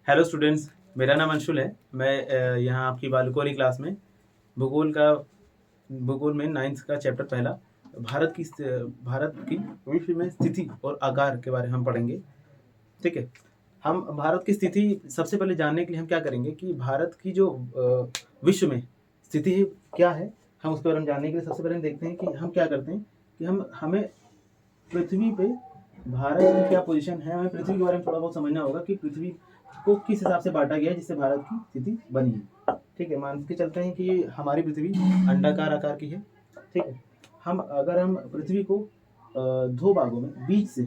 Hello students, मेरा नाम अंशुल है। मैं यहाँ आपकी बालकोनी क्लास में भूगोल में 9th का चैप्टर पहला भारत की विश्व में स्थिति और आकार के बारे में हम पढ़ेंगे। ठीक है, हम भारत की स्थिति सबसे पहले जानने के लिए हम क्या करेंगे कि भारत की जो विश्व में स्थिति है क्या है, हम उसके बारे में जानने के लिए सबसे पहले हम देखते हैं कि हम क्या करते हैं कि हमें पृथ्वी पे भारत की क्या पोजीशन है। हमें पृथ्वी के बारे में थोड़ा बहुत समझना होगा कि पृथ्वी को किस हिसाब से बांटा गया है जिससे भारत की स्थिति बनी है। ठीक है, मान के चलते हैं कि हमारी पृथ्वी अंडाकार आकार की है। ठीक है, हम पृथ्वी को दो भागों में बीच से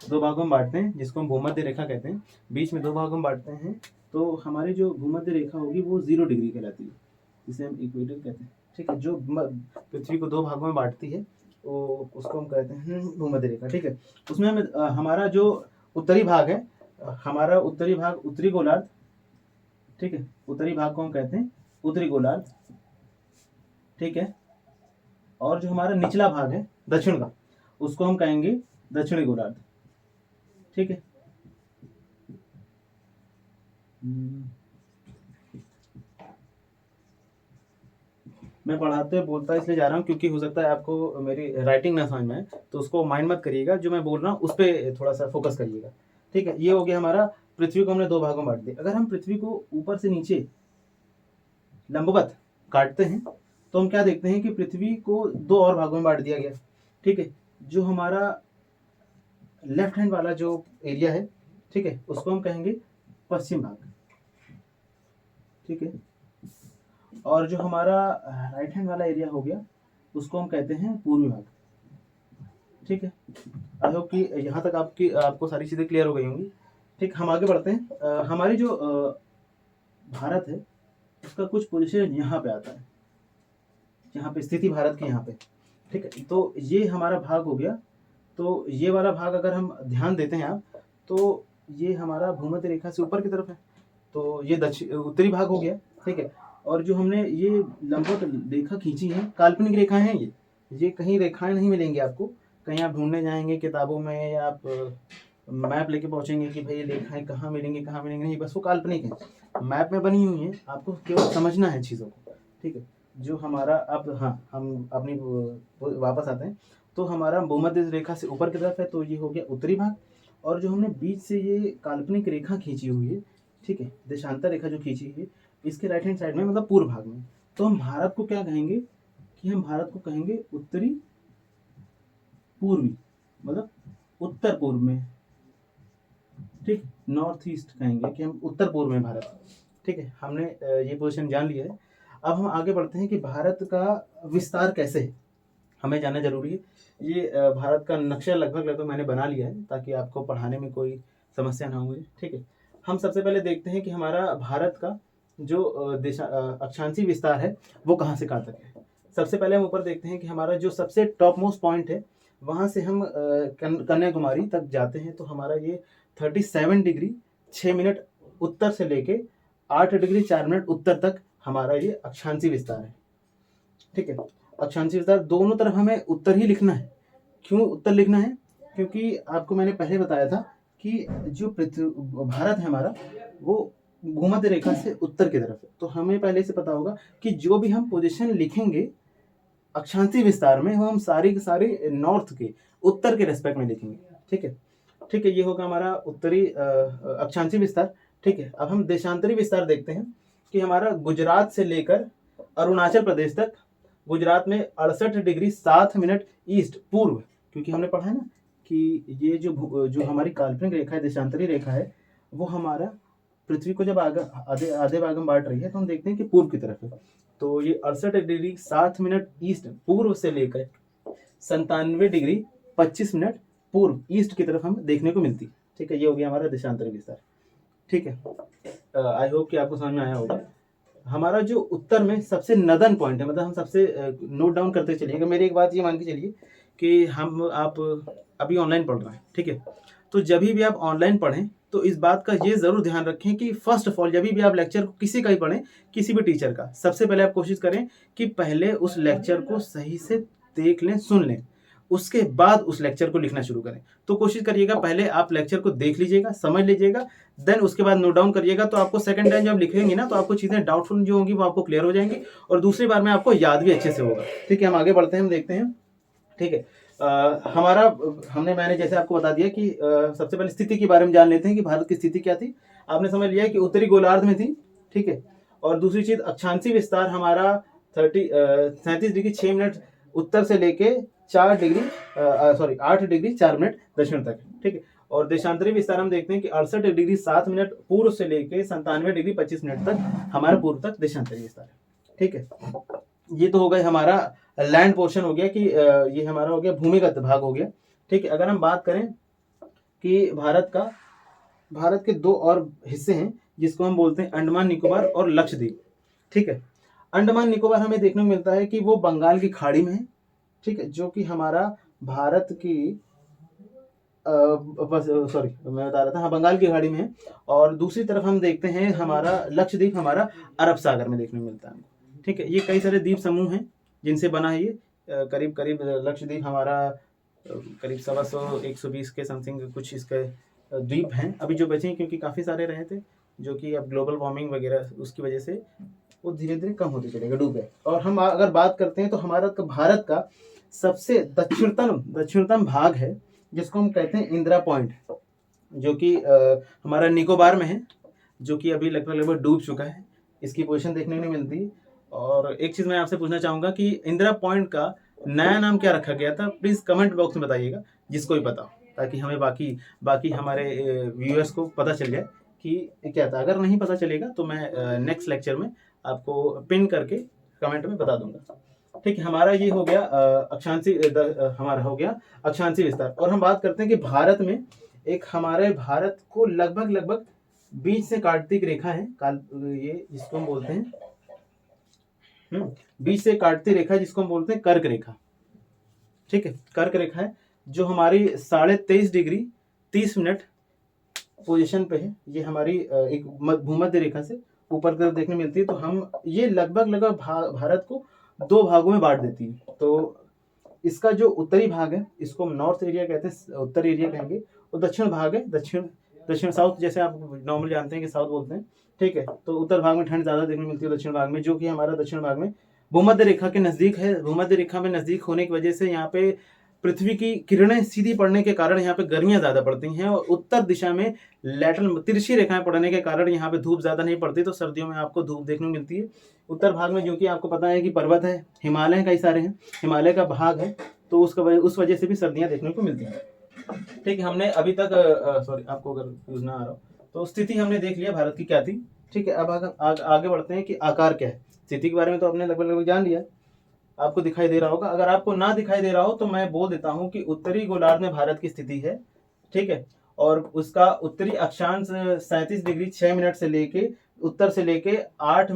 दो भागों में बांटते हैं, जिसको हम भूमध्य रेखा कहते हैं। बीच में दो भागों में बांटते हैं तो हमारी जो भूमध्य रेखा होगी वो 0 डिग्री कहलाती है, जिसे हम इक्वेटर कहते हैं। ठीक है, जो पृथ्वी को दो भागों में बांटती है वो उसको हम कहते हैं भूमध्य रेखा। ठीक है, उसमें हमें हमारा जो उत्तरी भाग है, हमारा उत्तरी भाग उत्तरी गोलार्ध। ठीक है, उत्तरी भाग को हम कहते हैं उत्तरी गोलार्ध। ठीक है, और जो हमारा निचला भाग है दक्षिण का, उसको हम कहेंगे दक्षिणी गोलार्ध। ठीक है, मैं पढ़ाते बोलता इसलिए जा रहा हूँ क्योंकि हो सकता है आपको मेरी राइटिंग ना समझ में आए, तो उसको माइंड मत करिएगा। जो मैं बोल रहा हूँ उस पर थोड़ा सा फोकस करिएगा। ठीक है, ये हो गया हमारा पृथ्वी को हमने दो भागों में बांट दिया। अगर हम पृथ्वी को ऊपर से नीचे लंबवत काटते हैं तो हम क्या देखते हैं कि पृथ्वी को दो और भागों में बांट दिया गया। ठीक है, जो हमारा लेफ्ट हैंड वाला जो एरिया है, ठीक है, उसको हम कहेंगे पश्चिम भाग। ठीक है, और जो हमारा राइट हैंड वाला एरिया हो गया उसको हम कहते हैं पूर्वी भाग। ठीक है, आई होप कि यहाँ तक आपको सारी चीज़ें क्लियर हो गई होंगी। ठीक, हम आगे बढ़ते हैं। हमारी जो भारत है उसका कुछ पोजीशन यहाँ पे आता है, यहाँ पे स्थिति भारत की यहाँ पे। ठीक है, तो ये हमारा भाग हो गया। तो ये वाला भाग अगर हम ध्यान देते हैं आप, तो ये हमारा भूमध्य रेखा से ऊपर की तरफ है, तो ये उत्तरी भाग हो गया। ठीक है, और जो हमने ये लंबवत रेखा खींची है, काल्पनिक रेखाएं हैं ये कहीं रेखाएं नहीं मिलेंगी आपको। कहीं आप ढूंढने जाएंगे किताबों में या आप मैप लेके पहुंचेंगे कि भाई ये रेखाएं कहाँ मिलेंगी कहाँ मिलेंगी, नहीं, बस वो काल्पनिक है, मैप में बनी हुई है, आपको केवल समझना है चीज़ों को। ठीक है, जो हमारा अब हम अपनी वापस आते हैं, तो हमारा भूमध्य रेखा से ऊपर की तरफ है, तो ये हो गया उत्तरी भाग। और जो हमने बीच से ये काल्पनिक रेखा खींची हुई है, ठीक है, देशांतर रेखा जो खींची हुई है, इसके राइट हैंड साइड में मतलब पूर्व भाग में, तो हम भारत को क्या कहेंगे कि हम भारत को कहेंगे उत्तरी पूर्वी, मतलब उत्तर पूर्व में। ठीक, नॉर्थ ईस्ट कहेंगे कि हम उत्तर पूर्व में भारत। ठीक है, हमने ये पोजीशन जान लिया है। अब हम आगे बढ़ते हैं कि भारत का विस्तार कैसे है, हमें जानना जरूरी है। ये भारत का नक्शा लगभग मैंने बना लिया है ताकि आपको पढ़ाने में कोई समस्या ना हो मुझे। ठीक है, हम सबसे पहले देखते हैं कि हमारा भारत का जो अक्षांशीय विस्तार है वो कहाँ से कहाँ तक है। सबसे पहले हम ऊपर देखते हैं कि हमारा जो सबसे टॉप मोस्ट पॉइंट है, वहाँ से हम कन्याकुमारी तक जाते हैं, तो हमारा ये 37 डिग्री 6 मिनट उत्तर से लेके 8 डिग्री 4 मिनट उत्तर तक हमारा ये अक्षांशीय विस्तार है। ठीक है, अक्षांशीय विस्तार दोनों तरफ हमें उत्तर ही लिखना है। क्यों उत्तर लिखना है? क्योंकि आपको मैंने पहले बताया था कि जो भारत है हमारा, वो भूमध्य रेखा से उत्तर की तरफ है, तो हमें पहले से पता होगा कि जो भी हम पोजीशन लिखेंगे अक्षांशीय विस्तार में, वो हम सारे के सारे नॉर्थ के उत्तर के रेस्पेक्ट में लिखेंगे। ठीक है, ठीक है, ये होगा हमारा उत्तरी अक्षांशीय विस्तार। ठीक है, अब हम देशांतरी विस्तार देखते हैं कि हमारा गुजरात से लेकर अरुणाचल प्रदेश तक, गुजरात में 68 डिग्री 7 मिनट ईस्ट पूर्व, क्योंकि हमने पढ़ा है ना कि ये जो हमारी काल्पनिक रेखा है, देशांतरी रेखा है, वो हमारा पृथ्वी को जब आधे भाग में बांट रही है, तो हम देखते हैं कि पूर्व की तरफ है। तो ये 68 डिग्री 7 मिनट ईस्ट पूर्व से लेकर 97 डिग्री 25 मिनट पूर्व ईस्ट की तरफ हमें देखने को मिलती है। ठीक है, ये हो गया हमारा देशांतरी विस्तार। ठीक है, आई होप कि आपको समझ में आया होगा। हमारा जो उत्तर में सबसे नदन पॉइंट है, मतलब हम सबसे नोट डाउन करते चलिएगा। मेरी एक बात ये मान के चलिए कि आप अभी ऑनलाइन पढ़ रहे हैं। ठीक है, तो जब भी आप ऑनलाइन पढ़ें तो इस बात का ये ज़रूर ध्यान रखें कि फर्स्ट ऑफ ऑल जब भी आप लेक्चर को किसी का ही पढ़ें, किसी भी टीचर का, सबसे पहले आप कोशिश करें कि पहले उस लेक्चर को सही से देख लें, सुन लें। उसके बाद उस लेक्चर को लिखना शुरू करें। तो कोशिश करिएगा पहले आप लेक्चर को देख लीजिएगा, समझ लीजिएगा, देन उसके बाद नोट डाउन करिएगा। तो आपको सेकंड टाइम जब लिखेंगे ना तो आपको चीज़ें डाउटफुल जो होंगी वो आपको क्लियर हो जाएंगी और दूसरी बार में आपको याद भी अच्छे से होगा। ठीक है, हम आगे बढ़ते हैं, हम देखते हैं। ठीक है, मैंने जैसे आपको बता दिया कि सबसे पहले स्थिति के बारे में जान लेते हैं कि भारत की स्थिति क्या थी। आपने समझ लिया कि उत्तरी गोलार्ध में थी। ठीक है, और दूसरी चीज अक्षांशीय विस्तार हमारा 37 डिग्री 6 मिनट उत्तर से लेके 8 डिग्री 4 मिनट दक्षिण तक। ठीक है, और देशांतरी विस्तार हम देखते हैं कि 68 डिग्री 7 मिनट पूर्व से लेके 97 डिग्री 25 मिनट तक हमारा पूर्व तक देशांतरी विस्तार है। ठीक है, ये तो हो गया हमारा लैंड पोर्शन हो गया कि ये हमारा हो गया भूमिगत भाग हो गया। ठीक है, अगर हम बात करें कि भारत के दो और हिस्से हैं जिसको हम बोलते हैं अंडमान निकोबार और लक्षद्वीप। ठीक है, अंडमान निकोबार हमें देखने को मिलता है कि वो बंगाल की खाड़ी में है। ठीक है, जो कि हमारा भारत की मैं बता रहा था, हाँ, बंगाल की खाड़ी में है। और दूसरी तरफ हम देखते हैं हमारा लक्षद्वीप हमारा अरब सागर में देखने को मिलता है। ठीक है, ये कई सारे द्वीप समूह हैं जिनसे बना है ये। करीब करीब लक्षद्वीप हमारा करीब 120 के समथिंग कुछ इसके द्वीप हैं अभी जो बचे हैं, क्योंकि काफ़ी सारे रहे थे जो कि अब ग्लोबल वार्मिंग वगैरह उसकी वजह से वो धीरे धीरे कम होते चलेगा, डूब गए। और हम अगर बात करते हैं तो भारत का सबसे दक्षिणतम भाग है जिसको हम कहते हैं इंदिरा पॉइंट, जो कि हमारा निकोबार में है, जो कि अभी लगभग डूब चुका है। इसकी पोजीशन देखने को नहीं मिलती। और एक चीज़ मैं आपसे पूछना चाहूँगा कि इंदिरा पॉइंट का नया नाम क्या रखा गया था, प्लीज़ कमेंट बॉक्स में बताइएगा जिसको भी पता हो, ताकि हमें बाकी हमारे व्यूअर्स को पता चल जाए कि क्या था। अगर नहीं पता चलेगा तो मैं नेक्स्ट लेक्चर में आपको पिन करके कमेंट में बता दूंगा। ठीक है, हमारा ये हो गया हमारा हो गया अक्षांशीय विस्तार। और हम बात करते हैं कि भारत में एक हमारे भारत को लगभग बीच से काटती एक रेखा है, ये जिसको हम बोलते हैं बीच से काटती रेखा, जिसको हम बोलते हैं कर्क रेखा। ठीक है, कर्क रेखा है जो हमारी 23.5 डिग्री 30 मिनट पोजीशन पे है। ये हमारी एक भूमध्य रेखा से ऊपर की तरफ देखने मिलती है। तो हम ये लगभग भारत को दो भागों में बांट देती है। तो इसका जो उत्तरी भाग है इसको हम नॉर्थ एरिया कहते हैं, उत्तर एरिया कहेंगे, और दक्षिण भाग है दक्षिण साउथ, जैसे आप नॉर्मल जानते हैं कि साउथ बोलते हैं। ठीक है, तो उत्तर भाग में ठंड ज़्यादा देखने मिलती है दक्षिण भाग में, जो कि हमारा दक्षिण भाग में भूमध्य रेखा के नज़दीक है। भूमध्य रेखा में नज़दीक होने की वजह से यहाँ पे पृथ्वी की किरणें सीधी पड़ने के कारण यहाँ पे गर्मियाँ ज़्यादा पड़ती हैं, और उत्तर दिशा में लैटरल तिरछी रेखाएं पड़ने के कारण यहाँ पे धूप ज़्यादा नहीं पड़ती, तो सर्दियों में आपको धूप देखने को मिलती है। उत्तर भाग में जो कि आपको पता है कि पर्वत है, हिमालय कई सारे हैं, हिमालय का भाग है, तो उस वजह से भी सर्दियाँ देखने को मिलती हैं। ठीक है, हमने अभी तक आपको अगर यूज ना आ रहा हो तो स्थिति हमने देख लिया भारत की क्या थी। ठीक है, अब आगे बढ़ते हैं कि आकार क्या है। स्थिति के बारे में तो आपने लगभग जान लिया, आपको दिखाई दे रहा होगा। अगर आपको ना दिखाई दे रहा हो तो मैं बोल देता हूँ कि उत्तरी गोलार्ध में भारत की स्थिति है। ठीक है, और उसका उत्तरी अक्षांश 37 डिग्री 6 मिनट से लेके उत्तर से लेके 8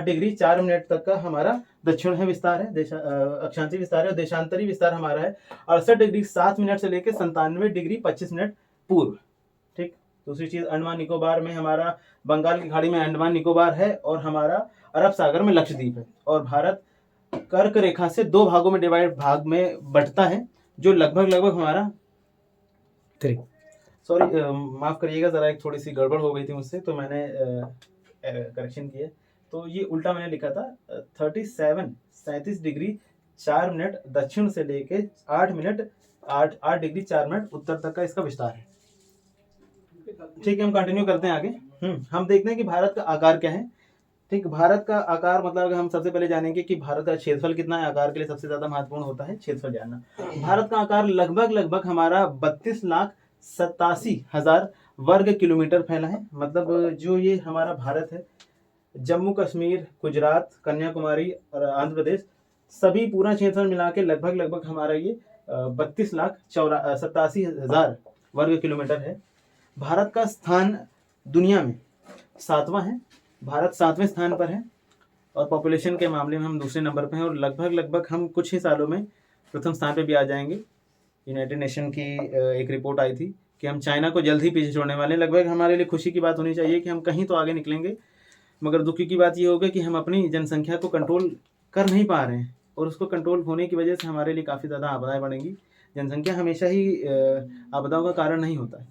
डिग्री 4 मिनट तक का हमारा दक्षिण है विस्तार है, अक्षांशीय विस्तार है। और देशांतरी विस्तार हमारा है 68 डिग्री 7 मिनट से लेके 97 डिग्री 25 मिनट पूर्व। ठीक, दूसरी चीज अंडमान निकोबार में हमारा बंगाल की खाड़ी में अंडमान निकोबार है, और हमारा अरब सागर में लक्षद्वीप है। और भारत कर्क रेखा से दो भागों में भाग में बंटता है, जो लगभग हमारा माफ करिएगा, जरा एक थोड़ी सी गड़बड़ हो गई थी मुझसे, तो मैंने करेक्शन किया। तो ये उल्टा मैंने लिखा था 37 डिग्री 4 मिनट दक्षिण से लेके 8 डिग्री 4 मिनट उत्तर तक का इसका विस्तार है। ठीक है, हम कंटिन्यू करते हैं आगे। हम देखते हैं कि भारत का आकार क्या है। ठीक, भारत का आकार मतलब हम सबसे पहले जानेंगे कि भारत का क्षेत्रफल कितना है। आकार के लिए सबसे ज्यादा महत्वपूर्ण होता है क्षेत्रफल जानना। भारत का आकार लगभग हमारा 32,87,000 वर्ग किलोमीटर फैला है। मतलब जो ये हमारा भारत है, जम्मू कश्मीर, गुजरात, कन्याकुमारी और आंध्र प्रदेश, सभी पूरा क्षेत्रफल मिला के लगभग हमारा ये 32,87,000 वर्ग किलोमीटर है। भारत का स्थान दुनिया में 7वां है। भारत 7वें स्थान पर है, और पॉपुलेशन के मामले में हम दूसरे नंबर पर हैं, और लगभग हम कुछ ही सालों में प्रथम स्थान पे भी आ जाएंगे। यूनाइटेड नेशन की एक रिपोर्ट आई थी कि हम चाइना को जल्द ही पीछे छोड़ने वाले हैं। लगभग हमारे लिए खुशी की बात होनी चाहिए कि हम कहीं तो आगे निकलेंगे, मगर दुखी की बात ये होगी कि हम अपनी जनसंख्या को कंट्रोल कर नहीं पा रहे हैं। और उसको कंट्रोल होने की वजह से हमारे लिए काफ़ी ज़्यादा आपदाएं बढ़ेंगी। जनसंख्या हमेशा ही आपदाओं का कारण नहीं होता है।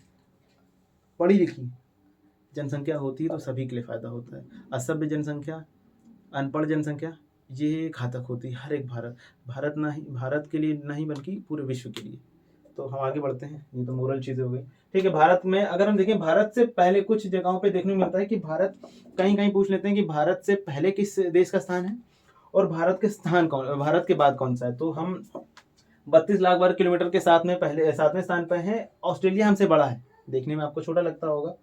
पढ़ी लिखी जनसंख्या होती है तो सभी के लिए फ़ायदा होता है। असभ्य जनसंख्या, अनपढ़ जनसंख्या, ये घातक होती है हर एक भारत के लिए नहीं बल्कि पूरे विश्व के लिए। तो हम आगे बढ़ते हैं, ये तो मोरल चीज़ें हो गई। ठीक है, भारत में अगर हम देखें, भारत से पहले कुछ जगहों पे देखने को मिलता है कि भारत, कहीं कहीं पूछ लेते हैं कि भारत से पहले किस देश का स्थान है और भारत के बाद कौन सा है। तो हम 32 लाख वर्ग किलोमीटर के साथ में पहले 7वें स्थान पर हैं। ऑस्ट्रेलिया हमसे बड़ा है, देखने में आपको छोटा लगता होगा,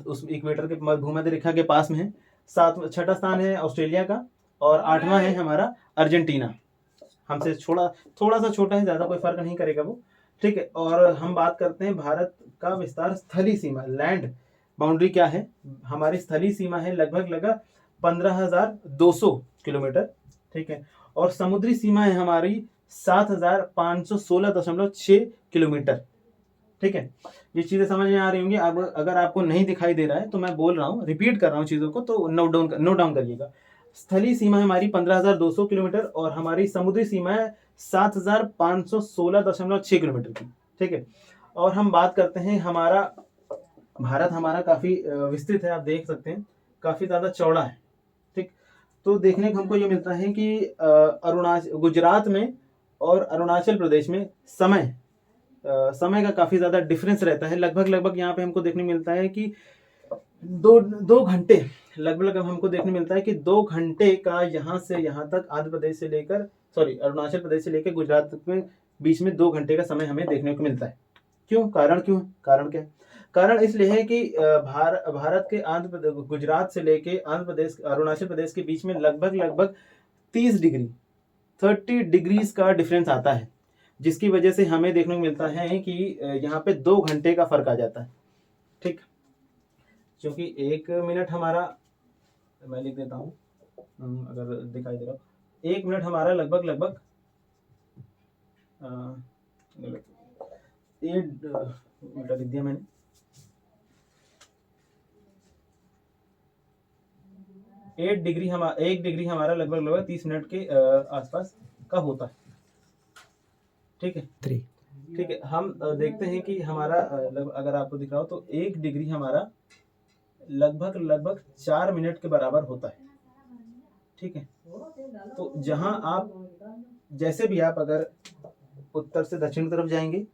उस इक्वेटर के भूमध्य रेखा के पास में है। छठा स्थान है ऑस्ट्रेलिया का और 8वां है हमारा अर्जेंटीना, हमसे थोड़ा सा छोटा है, ज़्यादा कोई फर्क नहीं करेगा वो। ठीक है, और हम बात करते हैं भारत का विस्तार, स्थलीय सीमा, लैंड बाउंड्री क्या है। हमारी स्थलीय सीमा है लगभग 15,200 किलोमीटर। ठीक है, और समुद्री सीमा है हमारी 7,516.6 किलोमीटर। ठीक है, ये चीज़ें समझ में आ रही होंगी। अब अगर आपको नहीं दिखाई दे रहा है तो मैं बोल रहा हूँ, रिपीट कर रहा हूँ चीज़ों को, तो नोट डाउन करिएगा। स्थलीय सीमा है हमारी 15,200 किलोमीटर और हमारी समुद्री सीमा है 7,516.6 किलोमीटर की। ठीक है, और हम बात करते हैं, भारत हमारा काफ़ी विस्तृत है, आप देख सकते हैं, काफ़ी ज़्यादा चौड़ा है। ठीक, तो देखने को हमको ये मिलता है कि गुजरात में और अरुणाचल प्रदेश में समय का काफ़ी ज़्यादा डिफरेंस रहता है। लगभग यहाँ पे हमको देखने मिलता है कि दो घंटे लगभग हमको देखने मिलता है कि 2 घंटे का यहाँ से यहाँ तक अरुणाचल प्रदेश से लेकर गुजरात में बीच में 2 घंटे का समय हमें देखने को मिलता है। कारण क्या है? कारण इसलिए है कि भारत के गुजरात से लेके अरुणाचल प्रदेश के बीच में लगभग 30 डिग्रीज का डिफरेंस आता है, जिसकी वजह से हमें देखने को मिलता है कि यहाँ पे 2 घंटे का फर्क आ जाता है। ठीक, क्योंकि 1 मिनट हमारा, मैं लिख देता हूँ अगर दिखाई दे रहा हो, 1 मिनट हमारा लगभग 8 मिनट लिख दिया मैंने। 1 डिग्री हमारा लगभग 30 मिनट के आसपास का होता है। ठीक है, ठीक है, हम देखते हैं कि हमारा अगर आपको दिख रहा हो तो 1 डिग्री हमारा लगभग 4 मिनट के बराबर होता है। ठीक है, तो जहां आप जैसे भी आप अगर उत्तर से दक्षिण तरफ जाएंगे,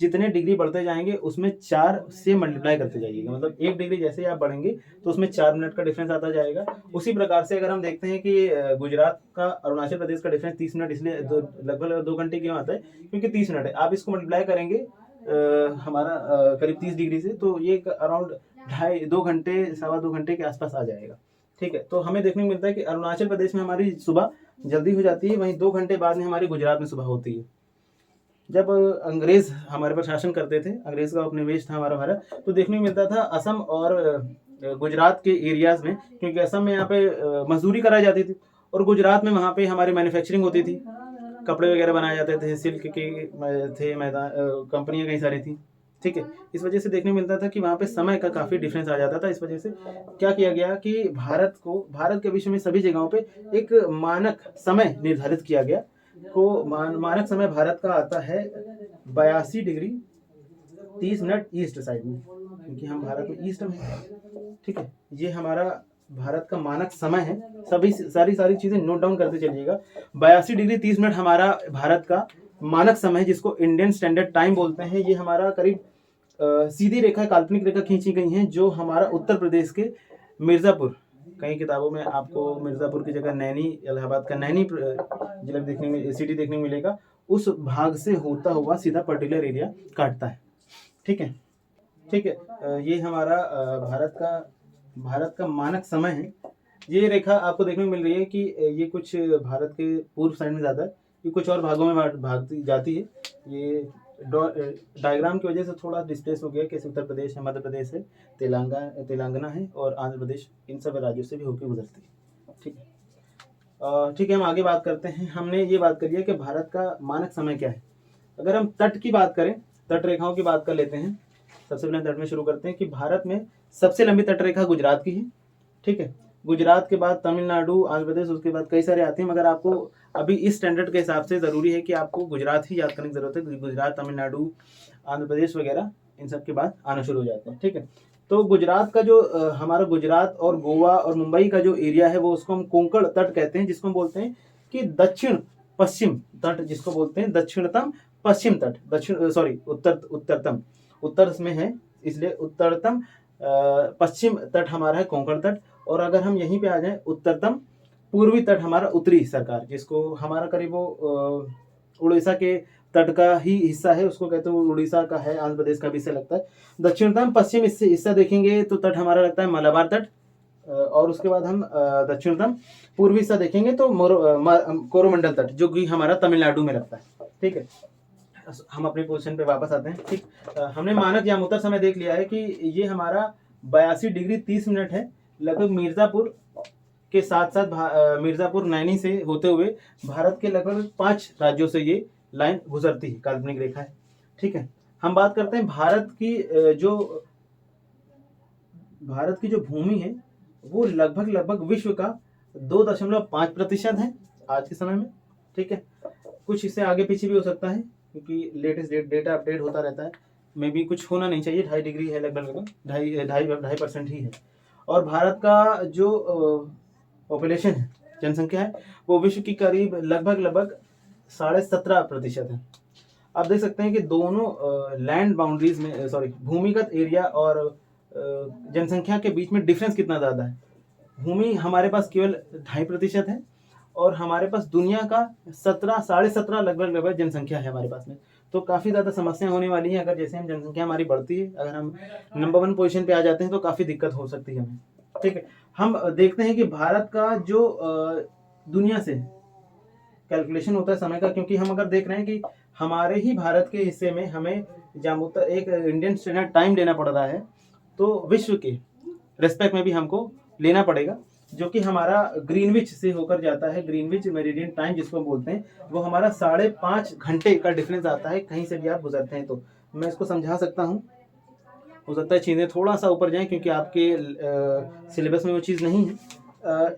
जितने डिग्री बढ़ते जाएंगे उसमें 4 से मल्टीप्लाई करते जाइएगा। मतलब 1 डिग्री जैसे आप बढ़ेंगे तो उसमें 4 मिनट का डिफरेंस आता जाएगा। उसी प्रकार से अगर हम देखते हैं कि गुजरात का अरुणाचल प्रदेश का डिफरेंस 30 मिनट, इसलिए लगभग 2 घंटे क्यों आता है, क्योंकि 30 मिनट है। आप इसको मल्टीप्लाई करेंगे हमारा करीब 30 डिग्री से, तो ये अराउंड 2 घंटे 2.25 घंटे के आसपास आ जाएगा। ठीक है, तो हमें देखने को मिलता है कि अरुणाचल प्रदेश में हमारी सुबह जल्दी हो जाती है, वहीं 2 घंटे बाद में हमारी गुजरात में सुबह होती है। जब अंग्रेज हमारे पर शासन करते थे, अंग्रेज का उपनिवेश था हमारा भारत, तो देखने को मिलता था असम और गुजरात के एरियाज में, क्योंकि असम में यहाँ पे मजदूरी कराई जाती थी और गुजरात में वहाँ पे हमारी मैन्युफैक्चरिंग होती थी, कपड़े वगैरह बनाए जाते थे, सिल्क के थे मैदान, कंपनियाँ कई सारी थी। ठीक है, इस वजह से देखने को मिलता था कि वहाँ पे समय का काफ़ी डिफरेंस आ जाता था। इस वजह से क्या किया गया कि भारत के विश्व में सभी जगहों पे एक मानक समय निर्धारित किया गया। मानक समय भारत का आता है 82 डिग्री 30 मिनट ईस्ट साइड में, क्योंकि हम भारत में ईस्ट में। ठीक है, ये हमारा भारत का मानक समय है। सारी चीजें नोट डाउन करते चलिएगा। 82 डिग्री 30 मिनट हमारा भारत का मानक समय है, जिसको इंडियन स्टैंडर्ड टाइम बोलते हैं। ये हमारा करीब सीधी रेखा, काल्पनिक रेखा खींची गई है, जो हमारा उत्तर प्रदेश के मिर्जापुर, कई किताबों में आपको मिर्जापुर की जगह नैनी, इलाहाबाद का नैनी जिला देखने में, सिटी देखने को मिलेगा, उस भाग से होता हुआ सीधा पर्टिकुलर एरिया काटता है। ठीक है, ठीक है, ये हमारा भारत का मानक समय है। ये रेखा आपको देखने को मिल रही है कि ये कुछ भारत के पूर्व साइड में ज़्यादा है, ये कुछ और भागों में भागती जाती है। ये डायग्राम की वजह से थोड़ा डिस्प्लेस हो गया, कैसे उत्तर प्रदेश है, मध्य प्रदेश है, तेलंगाना है और आंध्र प्रदेश, इन सब राज्यों से भी होकर गुजरती है। ठीक है, ठीक है, हम आगे बात करते हैं। हमने ये बात करी है कि भारत का मानक समय क्या है। अगर हम तट की बात करें, तट रेखाओं की बात कर लेते हैं। सबसे पहले तट में शुरू करते हैं कि भारत में सबसे लंबी तट रेखा गुजरात की है। ठीक है, गुजरात के बाद तमिलनाडु, आंध्र प्रदेश, उसके बाद कई सारे आते हैं, मगर आपको अभी इस स्टैंडर्ड के हिसाब से ज़रूरी है कि आपको गुजरात ही याद करने की ज़रूरत है, गुजरात, तमिलनाडु, आंध्र प्रदेश वगैरह इन सब के बाद आना शुरू हो जाते हैं। ठीक है, तो गुजरात का जो हमारा गुजरात और गोवा और मुंबई का जो एरिया है वो उसको हम कोंकण तट कहते हैं, जिसको हम बोलते हैं कि दक्षिण पश्चिम तट, जिसको बोलते हैं दक्षिणतम पश्चिम तट, उत्तरतम, उत्तर में है इसलिए उत्तरतम पश्चिम तट हमारा है कोंकण तट। और अगर हम यहीं पे आ जाएं, उत्तरतम पूर्वी तट हमारा उत्तरी सरकार, जिसको हमारा करीब वो उड़ीसा के तट का ही हिस्सा है, उसको कहते हैं, उड़ीसा का है, आंध्र प्रदेश का भी हिस्सा लगता है। दक्षिणतम पश्चिम हिस्सा देखेंगे तो तट हमारा लगता है मलाबार तट, और उसके बाद हम दक्षिणतम पूर्वी हिस्सा देखेंगे तो कोरोमंडल तट, जो कि हमारा तमिलनाडु में लगता है। ठीक है, हम अपने पोजीशन पे वापस आते हैं। ठीक, हमने मानक यामोत्तर समय देख लिया है कि ये हमारा 82 डिग्री 30 मिनट है, लगभग मिर्जापुर के साथ साथ मिर्जापुर नैनी से होते हुए भारत के लगभग 5 राज्यों से ये लाइन गुजरती है, काल्पनिक रेखा है। ठीक है, हम बात करते हैं भारत की जो भूमि है वो लगभग विश्व का 2.5% है आज के समय में। ठीक है, कुछ इससे आगे पीछे भी हो सकता है क्योंकि लेटेस्ट डेटा अपडेट होता रहता है, में भी कुछ होना नहीं चाहिए। 2.5 डिग्री है, लगभग 2.5% ही है। और भारत का जो पॉपुलेशन है, जनसंख्या है, वो विश्व की करीब लगभग 17.5% है। आप देख सकते हैं कि दोनों लैंड बाउंड्रीज में भूमिगत एरिया और जनसंख्या के बीच में डिफरेंस कितना ज़्यादा है। भूमि हमारे पास केवल 2.5% है और हमारे पास दुनिया का 17.5 लगभग जनसंख्या है हमारे पास में। तो काफ़ी ज़्यादा समस्या होने वाली है अगर जैसे हम जनसंख्या हमारी बढ़ती है, अगर हम नंबर 1 पोजीशन पे आ जाते हैं तो काफ़ी दिक्कत हो सकती है हमें। ठीक है, हम देखते हैं कि भारत का जो दुनिया से कैलकुलेशन होता है समय का, क्योंकि हम अगर देख रहे हैं कि हमारे ही भारत के हिस्से में हमें जामोत्तर एक इंडियन स्टैंडर्ड टाइम लेना पड़ रहा है, तो विश्व के रेस्पेक्ट में भी हमको लेना पड़ेगा, जो कि हमारा ग्रीनविच से होकर जाता है। ग्रीनविच मेरिडियन टाइम जिसको हम बोलते हैं, वो हमारा 5.5 घंटे का डिफरेंस आता है कहीं से भी आप गुजरते हैं। तो मैं इसको समझा सकता हूँ, हो सकता है चीज़ें थोड़ा सा ऊपर जाएं क्योंकि आपके सिलेबस में वो चीज़ नहीं है।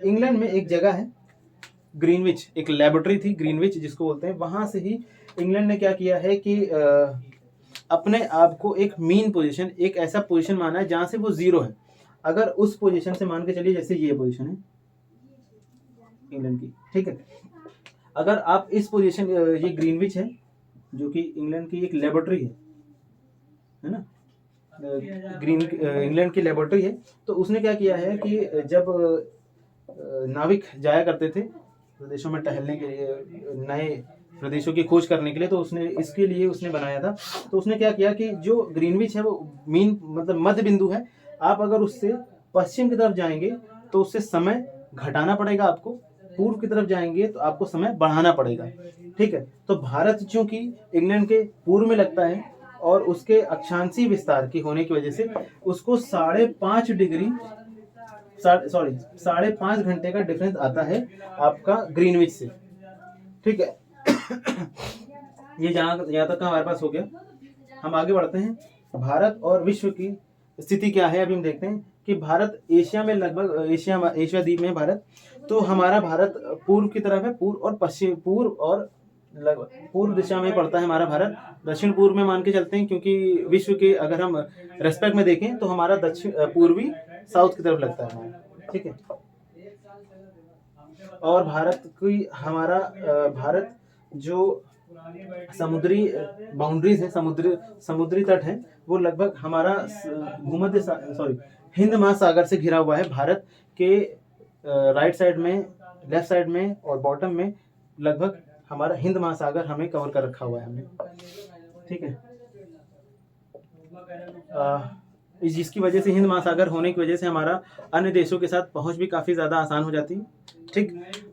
इंग्लैंड में एक जगह है ग्रीनविच, एक लेबोरेटरी थी ग्रीनविच जिसको बोलते हैं, वहाँ से ही इंग्लैंड ने क्या किया है कि अपने आप को एक मीन पोजीशन, एक ऐसा पोजीशन माना है जहाँ से वो 0 है। अगर उस पोजीशन से मान के चलिए, जैसे ये पोजीशन है इंग्लैंड की, ठीक है, अगर आप इस पोजीशन, ये ग्रीनविच है जो कि इंग्लैंड की एक लेबोरेटरी है ना, इंग्लैंड की लेबोरेटरी है। तो उसने क्या किया है कि जब नाविक जाया करते थे प्रदेशों में टहलने के लिए, नए प्रदेशों की खोज करने के लिए, तो उसने इसके लिए उसने बनाया था। तो उसने क्या किया कि जो ग्रीनविच है वो मीन मतलब मध्य बिंदु है, आप अगर उससे पश्चिम की तरफ जाएंगे तो उससे समय घटाना पड़ेगा आपको, पूर्व की तरफ जाएंगे तो आपको समय बढ़ाना पड़ेगा। ठीक है, तो भारत चूंकि इंग्लैंड के पूर्व में लगता है और उसके अक्षांशीय विस्तार की होने की वजह से उसको 5.5 डिग्री 5.5 घंटे का डिफरेंस आता है आपका ग्रीनविच से। ठीक है, ये यहाँ तक का हमारे पास हो गया। हम आगे बढ़ते हैं, भारत और विश्व की स्थिति क्या है अभी हम देखते हैं कि भारत एशिया में लगभग एशिया द्वीप में भारत, तो हमारा भारत पूर्व की तरफ है, पूर्व और पश्चिम, पूर्व दिशा में पड़ता है हमारा भारत। दक्षिण पूर्व में मान के चलते हैं क्योंकि विश्व के अगर हम रेस्पेक्ट में देखें तो हमारा दक्षिण पूर्वी साउथ की तरफ लगता है हमारा। ठीक है, और भारत जो समुद्री बाउंड्रीज है, समुद्री तट है, वो लगभग हमारा हिंद महासागर से घिरा हुआ है। भारत के राइट साइड में, लेफ्ट साइड में और बॉटम में लगभग हमारा हिंद महासागर हमें कवर कर रखा हुआ है हमने। ठीक है, जिसकी वजह से हिंद महासागर होने की वजह से हमारा अन्य देशों के साथ पहुंच भी काफ़ी ज़्यादा आसान हो जाती है। ठीक,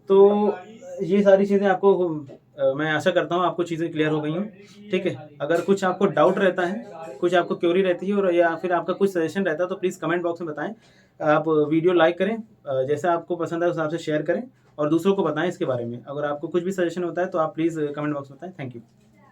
तो ये सारी चीज़ें आपको मैं आशा करता हूँ आपको चीज़ें क्लियर हो गई हूँ। ठीक है, अगर कुछ आपको डाउट रहता है, कुछ आपको क्वेरी रहती है और या फिर आपका कुछ सजेशन रहता है तो प्लीज़ कमेंट बॉक्स में बताएं। आप वीडियो लाइक करें, जैसा आपको पसंद है उस हिसाब से शेयर करें और दूसरों को बताएं इसके बारे में। अगर आपको कुछ भी सजेशन होता है तो आप प्लीज़ कमेंट बॉक्स में बताएं। Thank you.